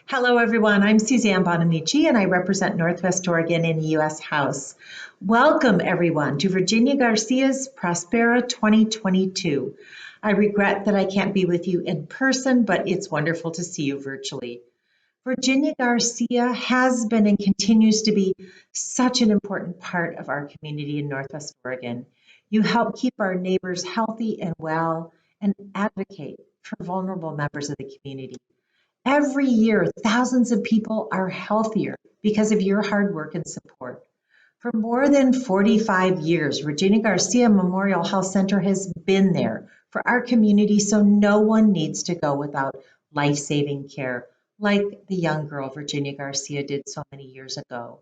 Hello, everyone. I'm Suzanne Bonamici, and I represent Northwest Oregon in the U.S. House. Welcome, everyone, to Virginia Garcia's Prospera 2022. I regret that I can't be with you in person, but it's wonderful to see you virtually. Virginia Garcia has been and continues to be such an important part of our community in Northwest Oregon. You help keep our neighbors healthy and well and advocate for vulnerable members of the community. Every year, thousands of people are healthier because of your hard work and support. For more than 45 years, Virginia Garcia Memorial Health Center has been there for our community so no one needs to go without life-saving care, like the young girl Virginia Garcia did so many years ago.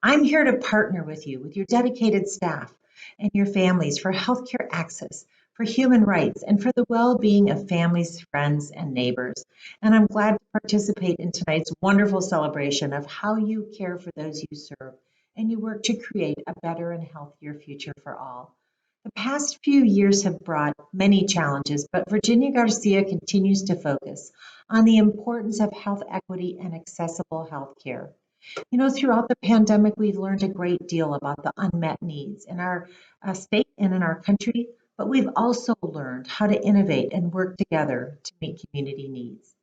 I'm here to partner with you, with your dedicated staff and your families for healthcare access, for human rights, and for the well-being of families, friends, and neighbors. And I'm glad to participate in tonight's wonderful celebration of how you care for those you serve and you work to create a better and healthier future for all. The past few years have brought many challenges, but Virginia Garcia continues to focus on the importance of health equity and accessible health care. You know, throughout the pandemic, we've learned a great deal about the unmet needs in our state and in our country, but we've also learned how to innovate and work together to meet community needs.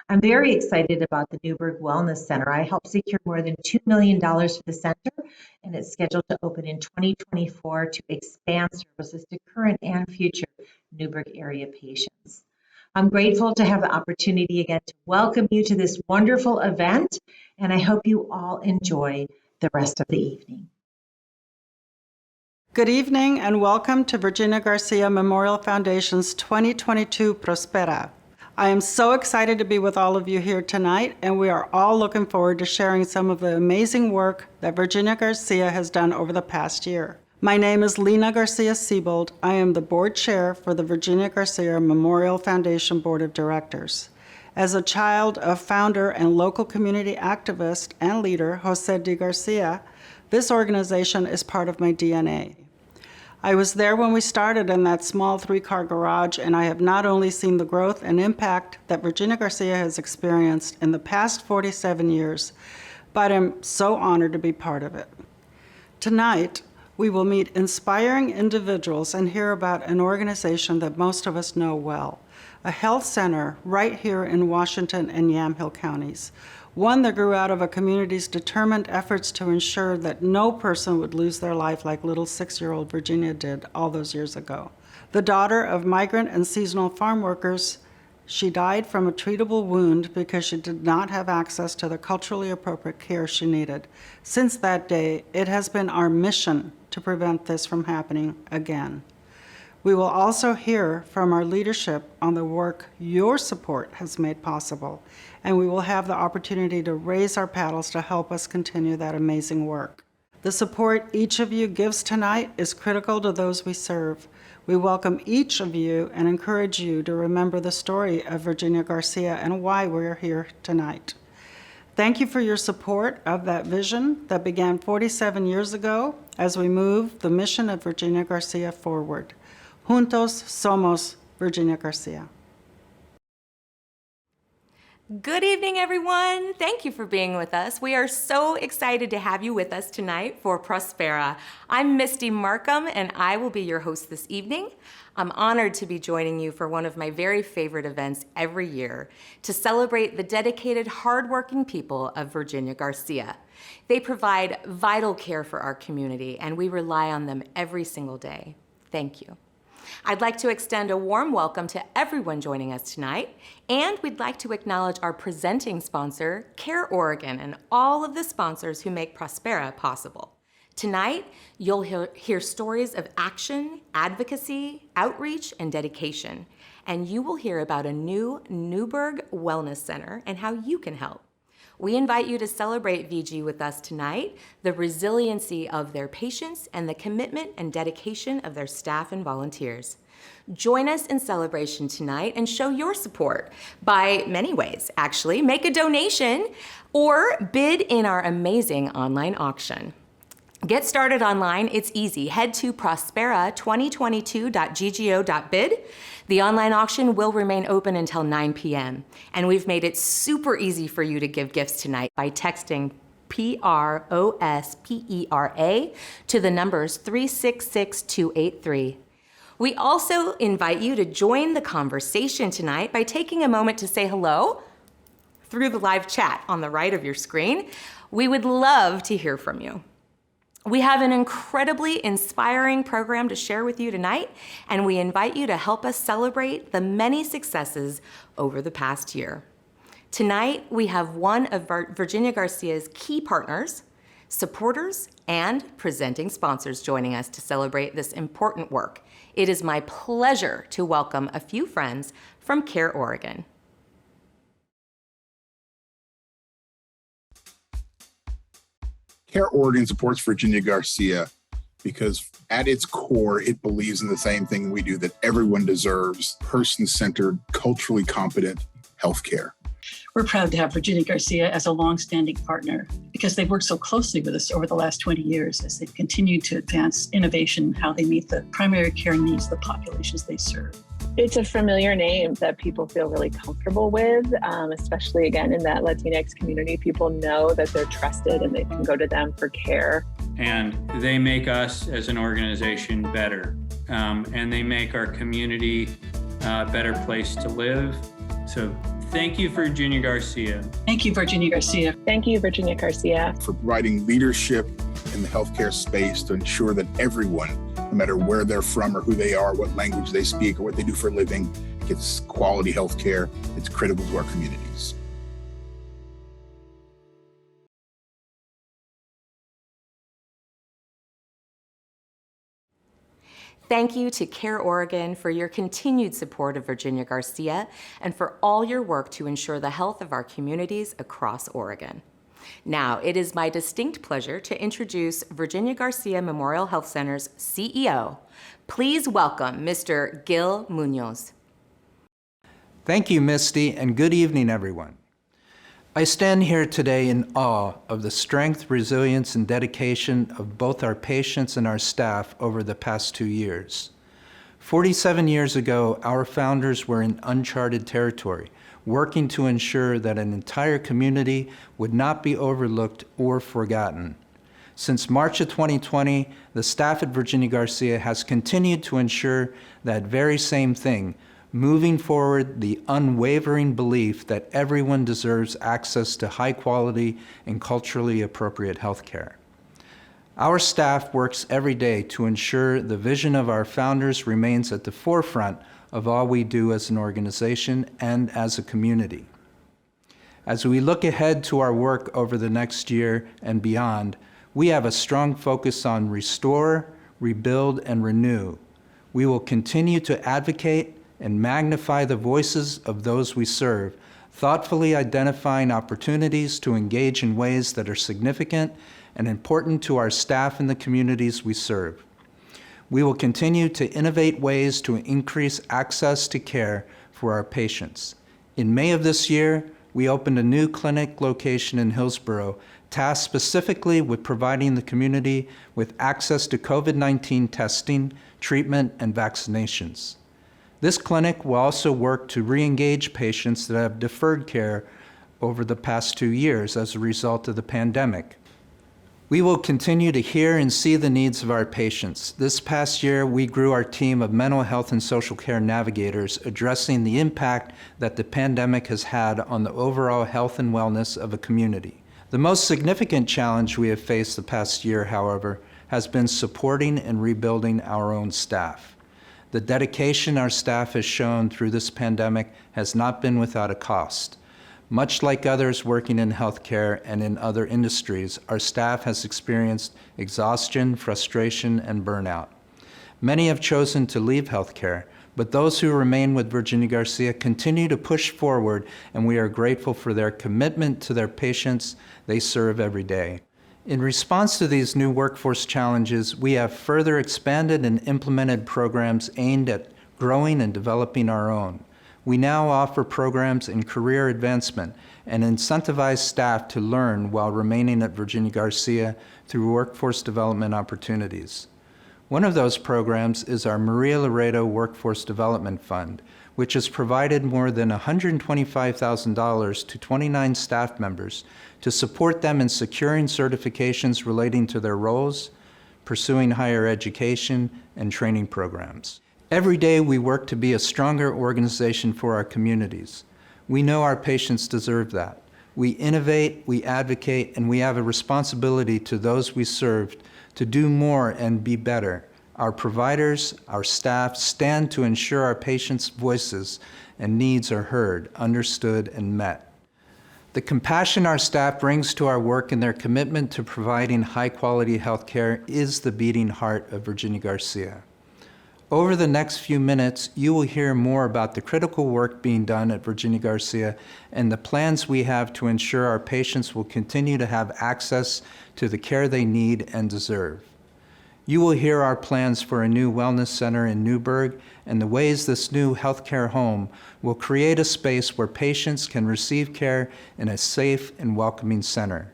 I'm very excited about the Newburgh Wellness Center. I helped secure more than $2 million for the center, and it's scheduled to open in 2024 to expand services to current and future Newburgh area patients. I'm grateful to have the opportunity again to welcome you to this wonderful event, and I hope you all enjoy the rest of the evening. Good evening and welcome to Virginia Garcia Memorial Foundation's 2022 Prospera. I am so excited to be with all of you here tonight, and we are all looking forward to sharing some of the amazing work that Virginia Garcia has done over the past year. My name is Lena Garcia-Siebold. I am the board chair for the Virginia Garcia Memorial Foundation Board of Directors. As a child of founder and local community activist and leader Jose de Garcia, this organization is part of my DNA. I was there when we started in that small 3-car garage, and I have not only seen the growth and impact that Virginia Garcia has experienced in the past 47 years, but I'm so honored to be part of it. Tonight, we will meet inspiring individuals and hear about an organization that most of us know well, a health center right here in Washington and Yamhill counties, one that grew out of a community's determined efforts to ensure that no person would lose their life like little 6-year-old Virginia did all those years ago. The daughter of migrant and seasonal farm workers, she died from a treatable wound because she did not have access to the culturally appropriate care she needed. Since that day, it has been our mission to prevent this from happening again. We will also hear from our leadership on the work your support has made possible, and we will have the opportunity to raise our paddles to help us continue that amazing work. The support each of you gives tonight is critical to those we serve. We welcome each of you and encourage you to remember the story of Virginia Garcia and why we're here tonight. Thank you for your support of that vision that began 47 years ago as we move the mission of Virginia Garcia forward. Juntos somos Virginia Garcia. Good evening, everyone. Thank you for being with us. We are so excited to have you with us tonight for Prospera. I'm Misty Markham, and I will be your host this evening. I'm honored to be joining you for one of my very favorite events every year to celebrate the dedicated, hardworking people of Virginia Garcia. They provide vital care for our community, and we rely on them every single day. Thank you. I'd like to extend a warm welcome to everyone joining us tonight, and we'd like to acknowledge our presenting sponsor, Care Oregon, and all of the sponsors who make Prospera possible. Tonight, you'll hear stories of action, advocacy, outreach, and dedication, and you will hear about a new Newberg Wellness Center and how you can help. We invite you to celebrate VG with us tonight, the resiliency of their patients and the commitment and dedication of their staff and volunteers. Join us in celebration tonight and show your support by many ways, actually. Make a donation or bid in our amazing online auction. Get started online. It's easy. Head to prospera2022.ggo.bid. The online auction will remain open until 9 p.m. And we've made it super easy for you to give gifts tonight by texting PROSPERA to the numbers 366283. We also invite you to join the conversation tonight by taking a moment to say hello through the live chat on the right of your screen. We would love to hear from you. We have an incredibly inspiring program to share with you tonight, and we invite you to help us celebrate the many successes over the past year. Tonight, we have one of Virginia Garcia's key partners, supporters, and presenting sponsors joining us to celebrate this important work. It is my pleasure to welcome a few friends from CARE Oregon. CARE Oregon supports Virginia Garcia because at its core, it believes in the same thing we do, that everyone deserves person-centered, culturally competent healthcare. We're proud to have Virginia Garcia as a longstanding partner because they've worked so closely with us over the last 20 years as they've continued to advance innovation in how they meet the primary care needs of the populations they serve. It's a familiar name that people feel really comfortable with, especially again in that Latinx community. People know that they're trusted and they can go to them for care. And they make us as an organization better, and they make our community a better place to live. So thank you, Virginia Garcia. Thank you, Virginia Garcia. Thank you, Virginia Garcia. For providing leadership in the healthcare space to ensure that everyone, no matter where they're from or who they are, what language they speak, or what they do for a living, gets quality healthcare. It's critical to our communities. Thank you to CARE Oregon for your continued support of Virginia Garcia and for all your work to ensure the health of our communities across Oregon. Now, it is my distinct pleasure to introduce Virginia Garcia Memorial Health Center's CEO. Please welcome Mr. Gil Munoz. Thank you, Misty, and good evening, everyone. I stand here today in awe of the strength, resilience, and dedication of both our patients and our staff over the past 2 years. 47 years ago, our founders were in uncharted territory, working to ensure that an entire community would not be overlooked or forgotten. Since March of 2020, the staff at Virginia Garcia has continued to ensure that very same thing, moving forward the unwavering belief that everyone deserves access to high quality and culturally appropriate health care. Our staff works every day to ensure the vision of our founders remains at the forefront of all we do as an organization and as a community. As we look ahead to our work over the next year and beyond, we have a strong focus on restore, rebuild, and renew. We will continue to advocate and magnify the voices of those we serve, thoughtfully identifying opportunities to engage in ways that are significant and important to our staff and the communities we serve. We will continue to innovate ways to increase access to care for our patients. In May of this year, we opened a new clinic location in Hillsborough, tasked specifically with providing the community with access to COVID-19 testing, treatment, and vaccinations. This clinic will also work to re-engage patients that have deferred care over the past 2 years as a result of the pandemic. We will continue to hear and see the needs of our patients. This past year, we grew our team of mental health and social care navigators, addressing the impact that the pandemic has had on the overall health and wellness of a community. The most significant challenge we have faced the past year, however, has been supporting and rebuilding our own staff. The dedication our staff has shown through this pandemic has not been without a cost. Much like others working in healthcare and in other industries, our staff has experienced exhaustion, frustration, and burnout. Many have chosen to leave healthcare, but those who remain with Virginia Garcia continue to push forward, and we are grateful for their commitment to their patients they serve every day. In response to these new workforce challenges, we have further expanded and implemented programs aimed at growing and developing our own. We now offer programs in career advancement and incentivize staff to learn while remaining at Virginia Garcia through workforce development opportunities. One of those programs is our Maria Laredo Workforce Development Fund, which has provided more than $125,000 to 29 staff members to support them in securing certifications relating to their roles, pursuing higher education, and training programs. Every day we work to be a stronger organization for our communities. We know our patients deserve that. We innovate, we advocate, and we have a responsibility to those we serve to do more and be better. Our providers, our staff stand to ensure our patients' voices and needs are heard, understood, and met. The compassion our staff brings to our work and their commitment to providing high-quality health care is the beating heart of Virginia Garcia. Over the next few minutes, you will hear more about the critical work being done at Virginia Garcia and the plans we have to ensure our patients will continue to have access to the care they need and deserve. You will hear our plans for a new wellness center in Newburgh and the ways this new healthcare home will create a space where patients can receive care in a safe and welcoming center.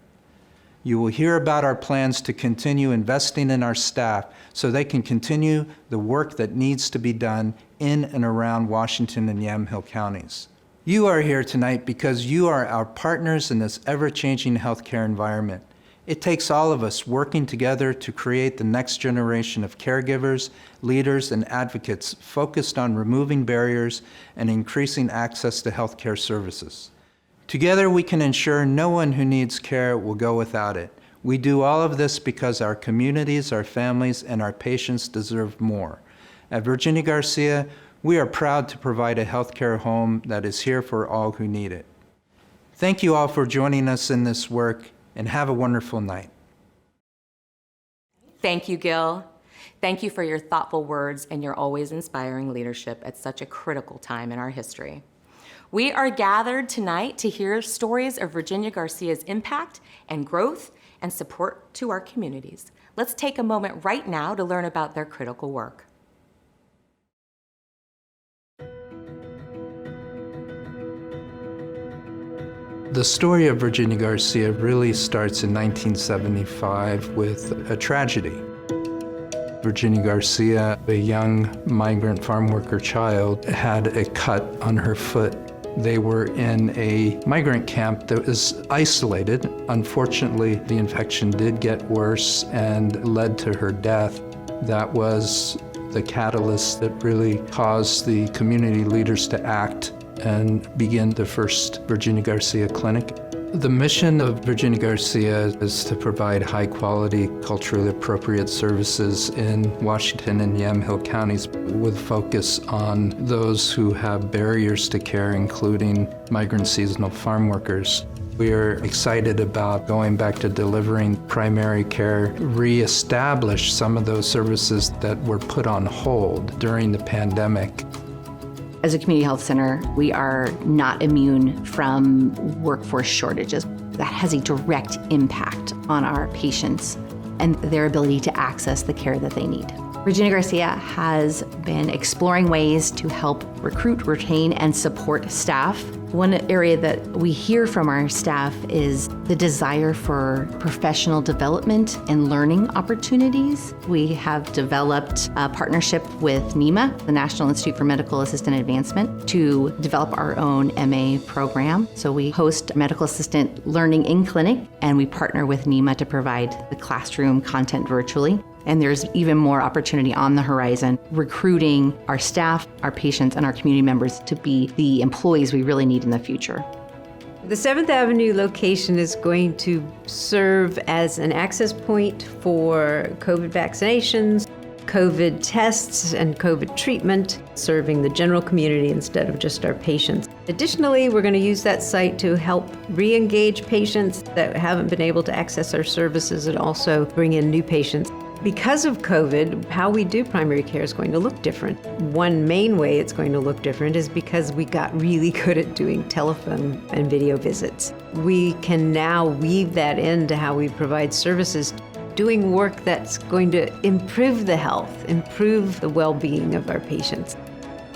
You will hear about our plans to continue investing in our staff so they can continue the work that needs to be done in and around Washington and Yamhill counties. You are here tonight because you are our partners in this ever-changing healthcare environment. It takes all of us working together to create the next generation of caregivers, leaders, and advocates focused on removing barriers and increasing access to healthcare services. Together, we can ensure no one who needs care will go without it. We do all of this because our communities, our families, and our patients deserve more. At Virginia Garcia, we are proud to provide a healthcare home that is here for all who need it. Thank you all for joining us in this work, and have a wonderful night. Thank you, Gil. Thank you for your thoughtful words and your always inspiring leadership at such a critical time in our history. We are gathered tonight to hear stories of Virginia Garcia's impact and growth and support to our communities. Let's take a moment right now to learn about their critical work. The story of Virginia Garcia really starts in 1975 with a tragedy. Virginia Garcia, a young migrant farm worker child, had a cut on her foot. They were in a migrant camp that was isolated. Unfortunately, the infection did get worse and led to her death. That was the catalyst that really caused the community leaders to act and begin the first Virginia Garcia Clinic. The mission of Virginia Garcia is to provide high-quality, culturally appropriate services in Washington and Yamhill counties with focus on those who have barriers to care, including migrant seasonal farm workers. We are excited about going back to delivering primary care, reestablish some of those services that were put on hold during the pandemic. As a community health center, we are not immune from workforce shortages. That has a direct impact on our patients and their ability to access the care that they need. Virginia Garcia has been exploring ways to help recruit, retain, and support staff. One area that we hear from our staff is the desire for professional development and learning opportunities. We have developed a partnership with NEMA, the National Institute for Medical Assistant Advancement, to develop our own MA program. So we host medical assistant learning in clinic, and we partner with NEMA to provide the classroom content virtually. And there's even more opportunity on the horizon, recruiting our staff, our patients, and our community members to be the employees we really need in the future. The 7th Avenue location is going to serve as an access point for COVID vaccinations, COVID tests, and COVID treatment, serving the general community instead of just our patients. Additionally, we're going to use that site to help re-engage patients that haven't been able to access our services and also bring in new patients. Because of COVID, how we do primary care is going to look different. One main way it's going to look different is because we got really good at doing telephone and video visits. We can now weave that into how we provide services, doing work that's going to improve the health, improve the well-being of our patients.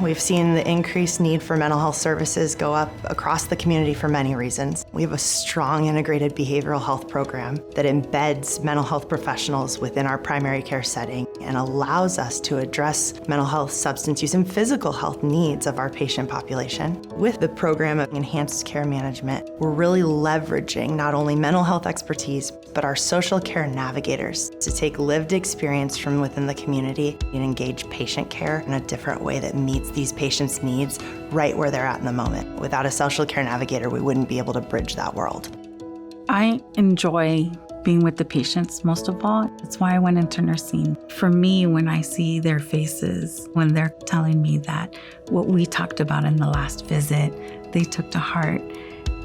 We've seen the increased need for mental health services go up across the community for many reasons. We have a strong integrated behavioral health program that embeds mental health professionals within our primary care setting and allows us to address mental health, substance use, and physical health needs of our patient population. With the program of enhanced care management, we're really leveraging not only mental health expertise, but our social care navigators to take lived experience from within the community and engage patient care in a different way that meets these patients' needs right where they're at in the moment. Without a social care navigator, we wouldn't be able to bridge that world. I enjoy being with the patients most of all. That's why I went into nursing. For me, when I see their faces, when they're telling me that what we talked about in the last visit, they took to heart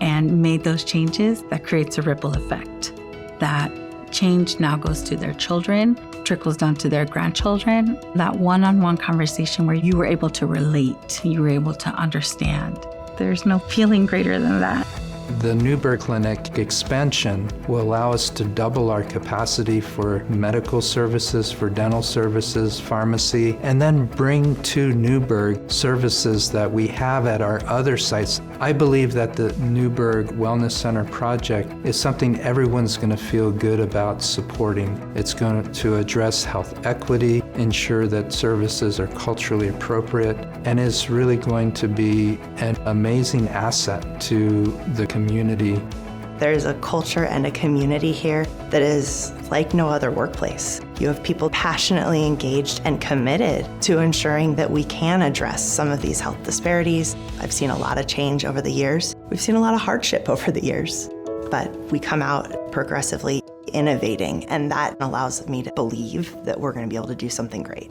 and made those changes, that creates a ripple effect. That change now goes to their children, trickles down to their grandchildren. That one-on-one conversation where you were able to relate, you were able to understand. There's no feeling greater than that. The Newburgh Clinic expansion will allow us to double our capacity for medical services, for dental services, pharmacy, and then bring to Newburgh services that we have at our other sites. I believe that the Newburgh Wellness Center project is something everyone's going to feel good about supporting. It's going to address health equity, ensure that services are culturally appropriate, and is really going to be an amazing asset to the community. There's a culture and a community here that is like no other workplace. You have people passionately engaged and committed to ensuring that we can address some of these health disparities. I've seen a lot of change over the years. We've seen a lot of hardship over the years, but we come out progressively innovating, and that allows me to believe that we're going to be able to do something great.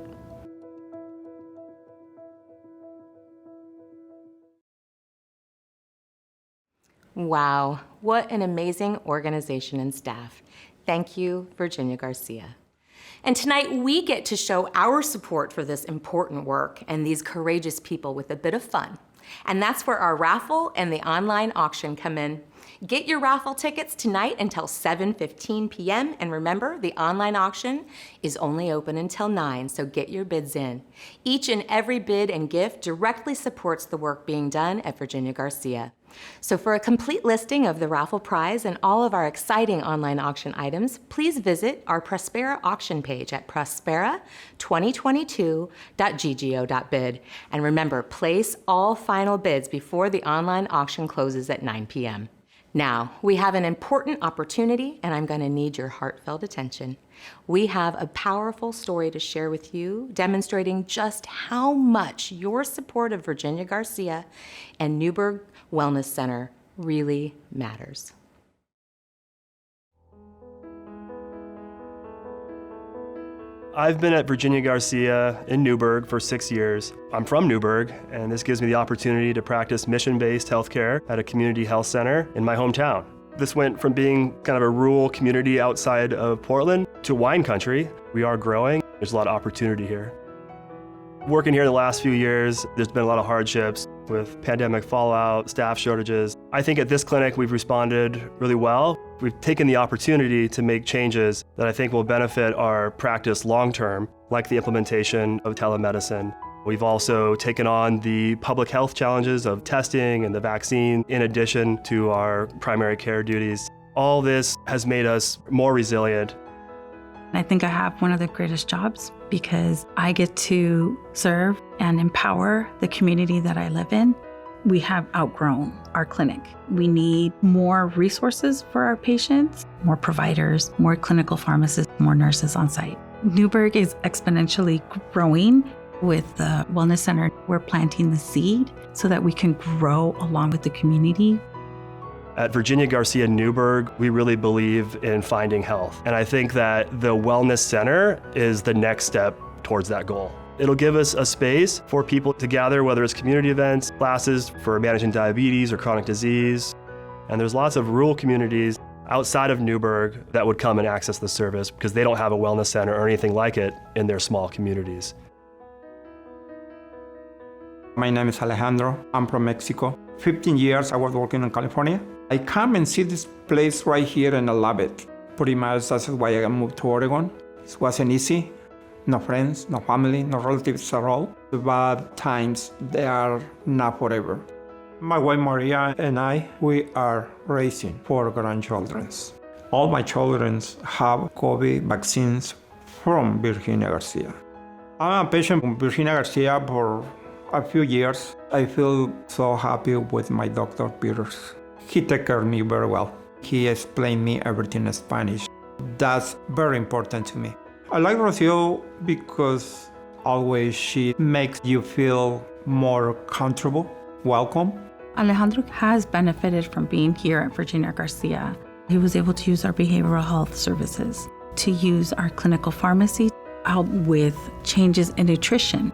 Wow, what an amazing organization and staff. Thank you, Virginia Garcia. And tonight we get to show our support for this important work and these courageous people with a bit of fun. And that's where our raffle and the online auction come in. Get your raffle tickets tonight until 7:15 p.m. And remember, the online auction is only open until 9, so get your bids in. Each and every bid and gift directly supports the work being done at Virginia Garcia. So for a complete listing of the raffle prize and all of our exciting online auction items, please visit our Prospera auction page at prospera2022.ggo.bid. And remember, place all final bids before the online auction closes at 9 p.m. Now, we have an important opportunity, and I'm going to need your heartfelt attention. We have a powerful story to share with you, demonstrating just how much your support of Virginia Garcia and Newburgh Wellness Center really matters. I've been at Virginia Garcia in Newburgh for 6 years. I'm from Newburgh, and this gives me the opportunity to practice mission-based healthcare at a community health center in my hometown. This went from being kind of a rural community outside of Portland to wine country. We are growing. There's a lot of opportunity here. Working here the last few years, there's been a lot of hardships with pandemic fallout, staff shortages. I think at this clinic we've responded really well. We've taken the opportunity to make changes that I think will benefit our practice long-term, like the implementation of telemedicine. We've also taken on the public health challenges of testing and the vaccine, in addition to our primary care duties. All this has made us more resilient. I think I have one of the greatest jobs because I get to serve and empower the community that I live in. We have outgrown our clinic. We need more resources for our patients, more providers, more clinical pharmacists, more nurses on site. Newburgh is exponentially growing. With the Wellness Center, we're planting the seed so that we can grow along with the community. At Virginia Garcia Newburgh, we really believe in finding health. And I think that the Wellness Center is the next step towards that goal. It'll give us a space for people to gather, whether it's community events, classes for managing diabetes or chronic disease. And there's lots of rural communities outside of Newburgh that would come and access the service because they don't have a wellness center or anything like it in their small communities. My name is Alejandro. I'm from Mexico. 15 years I was working in California. I come and see this place right here and I love it. Pretty much that's why I moved to Oregon. It wasn't easy. No friends, no family, no relatives at all. The bad times, they are not forever. My wife Maria and I, we are raising 4 grandchildren. All my children have COVID vaccines from Virginia Garcia. I'm a patient from Virginia Garcia for a few years. I feel so happy with my Dr. Peters. He took care of me very well. He explained me everything in Spanish. That's very important to me. I like Rocio because always she makes you feel more comfortable, welcome. Alejandro has benefited from being here at Virginia Garcia. He was able to use our behavioral health services, to use our clinical pharmacy, help with changes in nutrition.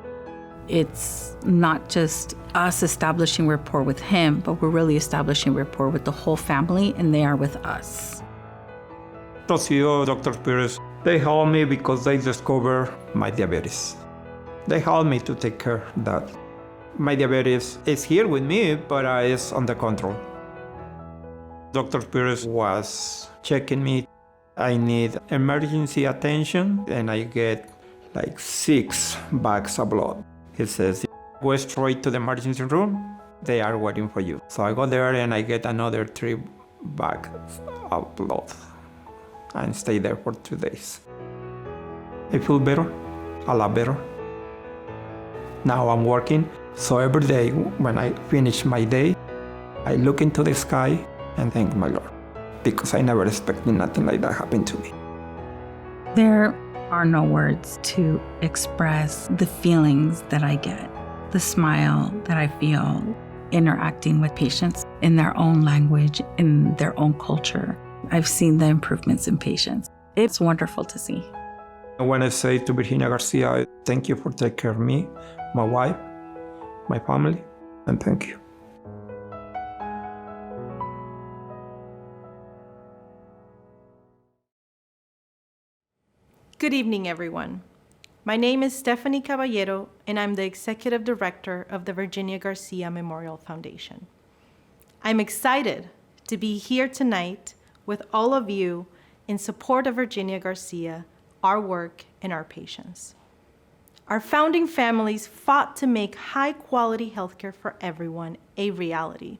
It's not just us establishing rapport with him, but we're really establishing rapport with the whole family, and they are with us. Rocio, Dr. Peters, they help me because they discover my diabetes. They help me to take care of that. My diabetes is here with me, but it's under control. Dr. Peters was checking me. I need emergency attention, and I get like 6 bags of blood. He says, go straight to the emergency room. They are waiting for you. So I go there and I get another 3 bags of blood and stay there for 2 days. I feel better, a lot better. Now I'm working, so every day when I finish my day, I look into the sky and thank my Lord, because I never expected nothing like that happen to me. There are no words to express the feelings that I get, the smile that I feel interacting with patients in their own language, in their own culture. I've seen the improvements in patients. It's wonderful to see. I want to say to Virginia Garcia, thank you for taking care of me, my wife, my family, and thank you. Good evening, everyone. My name is Stephanie Caballero, and I'm the Executive Director of the Virginia Garcia Memorial Foundation. I'm excited to be here tonight with all of you in support of Virginia Garcia, our work, and our patients. Our founding families fought to make high-quality healthcare for everyone a reality.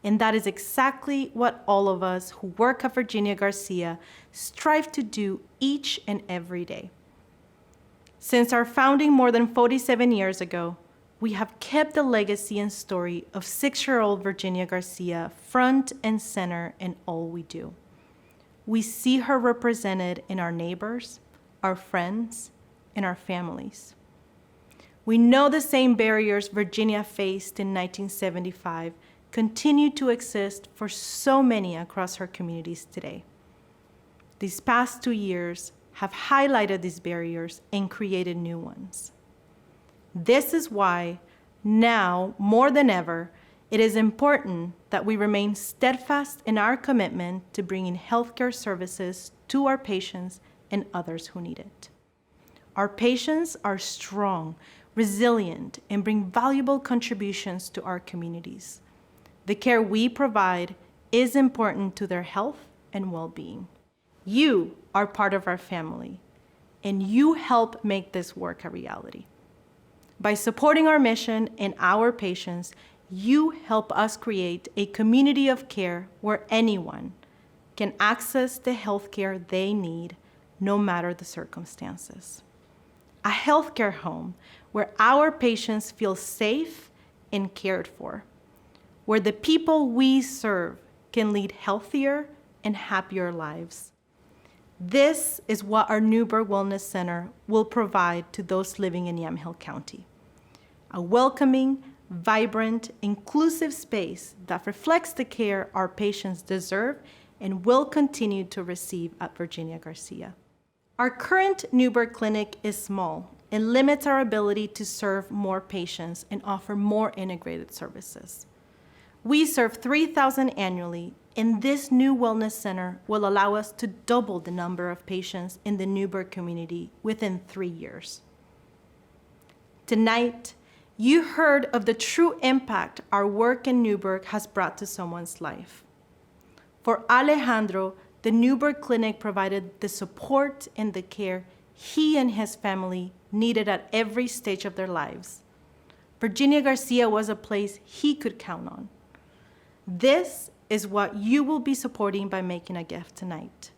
And that is exactly what all of us who work at Virginia Garcia strive to do each and every day. Since our founding more than 47 years ago, we have kept the legacy and story of 6-year-old Virginia Garcia front and center in all we do. We see her represented in our neighbors, our friends, and our families. We know the same barriers Virginia faced in 1975 continue to exist for so many across her communities today. These past 2 years have highlighted these barriers and created new ones. This is why, now more than ever, it is important that we remain steadfast in our commitment to bringing healthcare services to our patients and others who need it. Our patients are strong, resilient, and bring valuable contributions to our communities. The care we provide is important to their health and well-being. You are part of our family, and you help make this work a reality. By supporting our mission and our patients, you help us create a community of care where anyone can access the healthcare they need, no matter the circumstances. A healthcare home where our patients feel safe and cared for, where the people we serve can lead healthier and happier lives. This is what our Newburgh Wellness Center will provide to those living in Yamhill County. A welcoming, vibrant, inclusive space that reflects the care our patients deserve and will continue to receive at Virginia Garcia. Our current Newburgh clinic is small and limits our ability to serve more patients and offer more integrated services. We serve 3,000 annually, and this new wellness center will allow us to double the number of patients in the Newburgh community within 3 years. Tonight, you heard of the true impact our work in Newburgh has brought to someone's life. For Alejandro, the Newburgh Clinic provided the support and the care he and his family needed at every stage of their lives. Virginia Garcia was a place he could count on. This is what you will be supporting by making a gift tonight.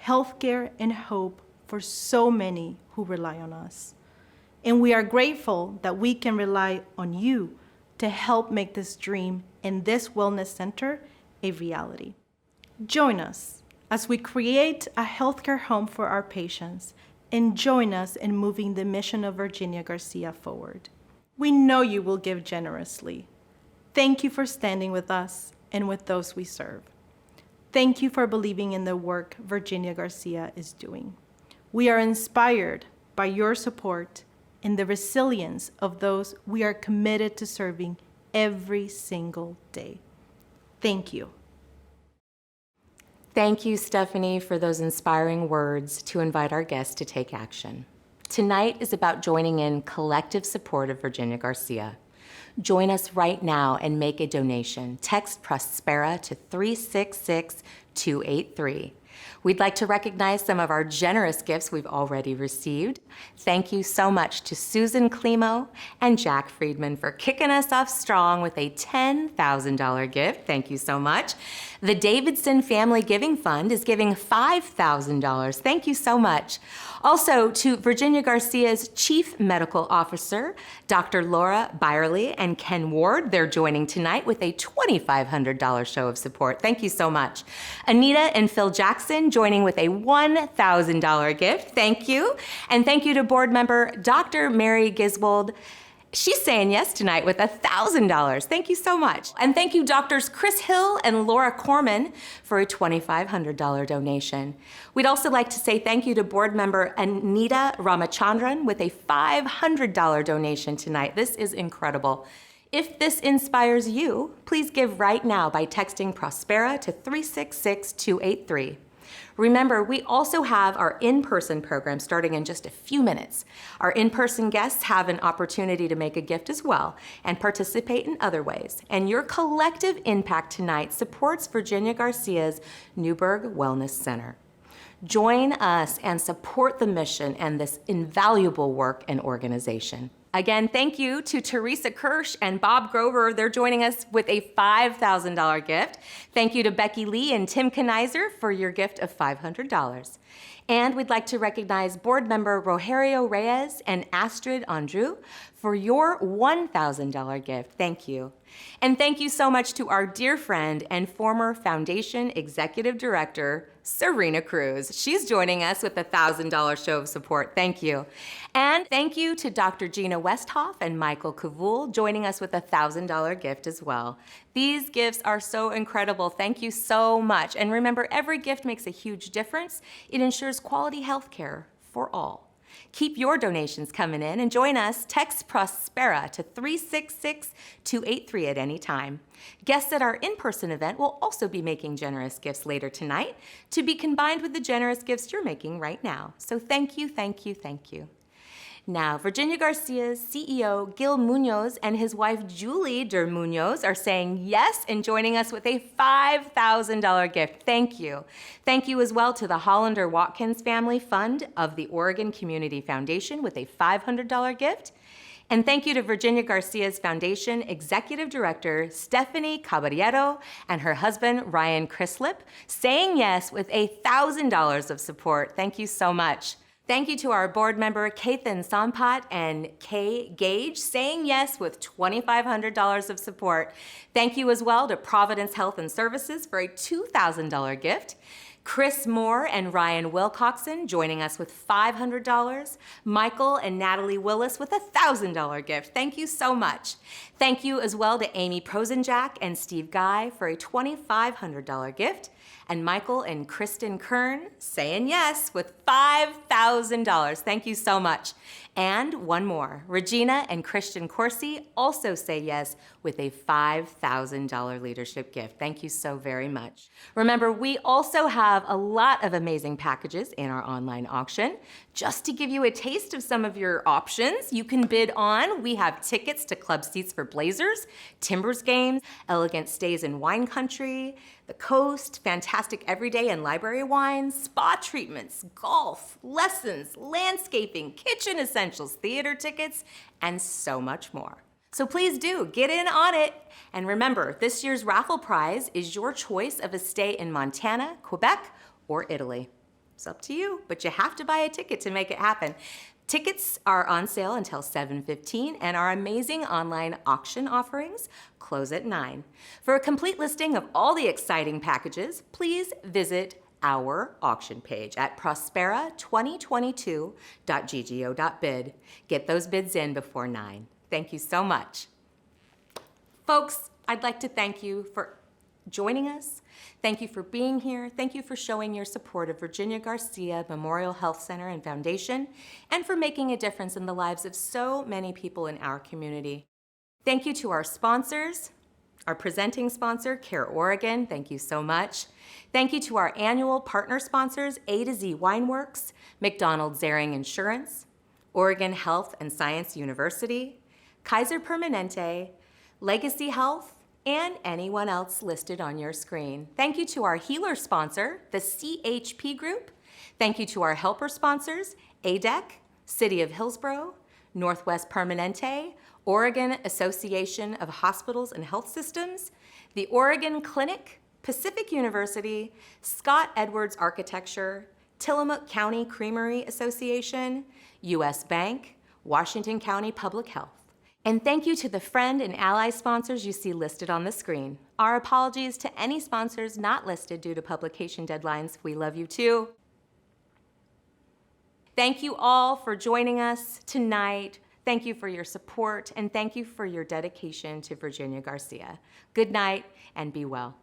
Healthcare and hope for so many who rely on us. And we are grateful that we can rely on you to help make this dream and this wellness center a reality. Join us as we create a healthcare home for our patients, and join us in moving the mission of Virginia Garcia forward. We know you will give generously. Thank you for standing with us and with those we serve. Thank you for believing in the work Virginia Garcia is doing. We are inspired by your support and the resilience of those we are committed to serving every single day. Thank you. Thank you, Stephanie, for those inspiring words to invite our guests to take action. Tonight is about joining in collective support of Virginia Garcia. Join us right now and make a donation. Text Prospera to 366-283. We'd like to recognize some of our generous gifts we've already received. Thank you so much to Susan Klimo and Jack Friedman for kicking us off strong with a $10,000 gift. Thank you so much. The Davidson Family Giving Fund is giving $5,000. Thank you so much. Also to Virginia Garcia's Chief Medical Officer, Dr. Laura Byerly and Ken Ward. They're joining tonight with a $2,500 show of support. Thank you so much. Anita and Phil Jackson joining with a $1,000 gift. Thank you. And thank you to board member Dr. Mary Giswold. She's saying yes tonight with $1,000. Thank you so much. And thank you, Doctors Chris Hill and Laura Corman, for a $2,500 donation. We'd also like to say thank you to board member Anita Ramachandran with a $500 donation tonight. This is incredible. If this inspires you, please give right now by texting Prospera to 366-283. Remember, we also have our in-person program starting in just a few minutes. Our in-person guests have an opportunity to make a gift as well and participate in other ways. And your collective impact tonight supports Virginia Garcia's Newburgh Wellness Center. Join us and support the mission and this invaluable work and organization. Again, thank you to Teresa Kirsch and Bob Grover. They're joining us with a $5,000 gift. Thank you to Becky Lee and Tim Kenizer for your gift of $500. And we'd like to recognize board member Rogerio Reyes and Astrid Andrew for your $1,000 gift. Thank you. And thank you so much to our dear friend and former foundation executive director, Serena Cruz. She's joining us with a $1,000 show of support. Thank you. And thank you to Dr. Gina Westhoff and Michael Kavul joining us with a $1,000 gift as well. These gifts are so incredible. Thank you so much. And remember, every gift makes a huge difference. It ensures quality health care for all. Keep your donations coming in and join us. Text Prospera to 366-283 at any time. Guests at our in-person event will also be making generous gifts later tonight to be combined with the generous gifts you're making right now. So thank you, thank you, thank you. Now, Virginia Garcia's CEO, Gil Munoz, and his wife, Julie Der Munoz, are saying yes and joining us with a $5,000 gift. Thank you. Thank you as well to the Hollander Watkins Family Fund of the Oregon Community Foundation with a $500 gift. And thank you to Virginia Garcia's Foundation Executive Director, Stephanie Caballero, and her husband, Ryan Crislip, saying yes with $1,000 of support. Thank you so much. Thank you to our board member, Kathan Sampat and Kay Gage, saying yes with $2,500 of support. Thank you as well to Providence Health and Services for a $2,000 gift. Chris Moore and Ryan Wilcoxon joining us with $500. Michael and Natalie Willis with a $1,000 gift. Thank you so much. Thank you as well to Amy Prosenjack and Steve Guy for a $2,500 gift. And Michael and Kristen Kern saying yes with $5,000. Thank you so much. And one more, Regina and Christian Corsi also say yes with a $5,000 leadership gift. Thank you so very much. Remember, we also have a lot of amazing packages in our online auction. Just to give you a taste of some of your options you can bid on, we have tickets to club seats for Blazers, Timbers games, Elegant Stays in Wine Country, The coast, fantastic everyday and library wines, spa treatments, golf, lessons, landscaping, kitchen essentials, theater tickets, and so much more. So please do get in on it. And remember, this year's raffle prize is your choice of a stay in Montana, Quebec, or Italy. It's up to you, but you have to buy a ticket to make it happen. Tickets are on sale until 7:15, and our amazing online auction offerings close at 9. For a complete listing of all the exciting packages, please visit our auction page at prospera2022.ggo.bid. Get those bids in before 9. Thank you so much. Folks, I'd like to thank you for joining us. Thank you for being here. Thank you for showing your support of Virginia Garcia Memorial Health Center and Foundation, and for making a difference in the lives of so many people in our community. Thank you to our sponsors, our presenting sponsor, Care Oregon. Thank you so much. Thank you to our annual partner sponsors, A to Z Wineworks, McDonald Zaring Insurance, Oregon Health and Science University, Kaiser Permanente, Legacy Health, and anyone else listed on your screen. Thank you to our healer sponsor, the CHP Group. Thank you to our helper sponsors, ADEC, City of Hillsborough, Northwest Permanente, Oregon Association of Hospitals and Health Systems, the Oregon Clinic, Pacific University, Scott Edwards Architecture, Tillamook County Creamery Association, U.S. Bank, Washington County Public Health. And thank you to the friend and ally sponsors you see listed on the screen. Our apologies to any sponsors not listed due to publication deadlines. We love you too. Thank you all for joining us tonight. Thank you for your support, and thank you for your dedication to Virginia Garcia. Good night and be well.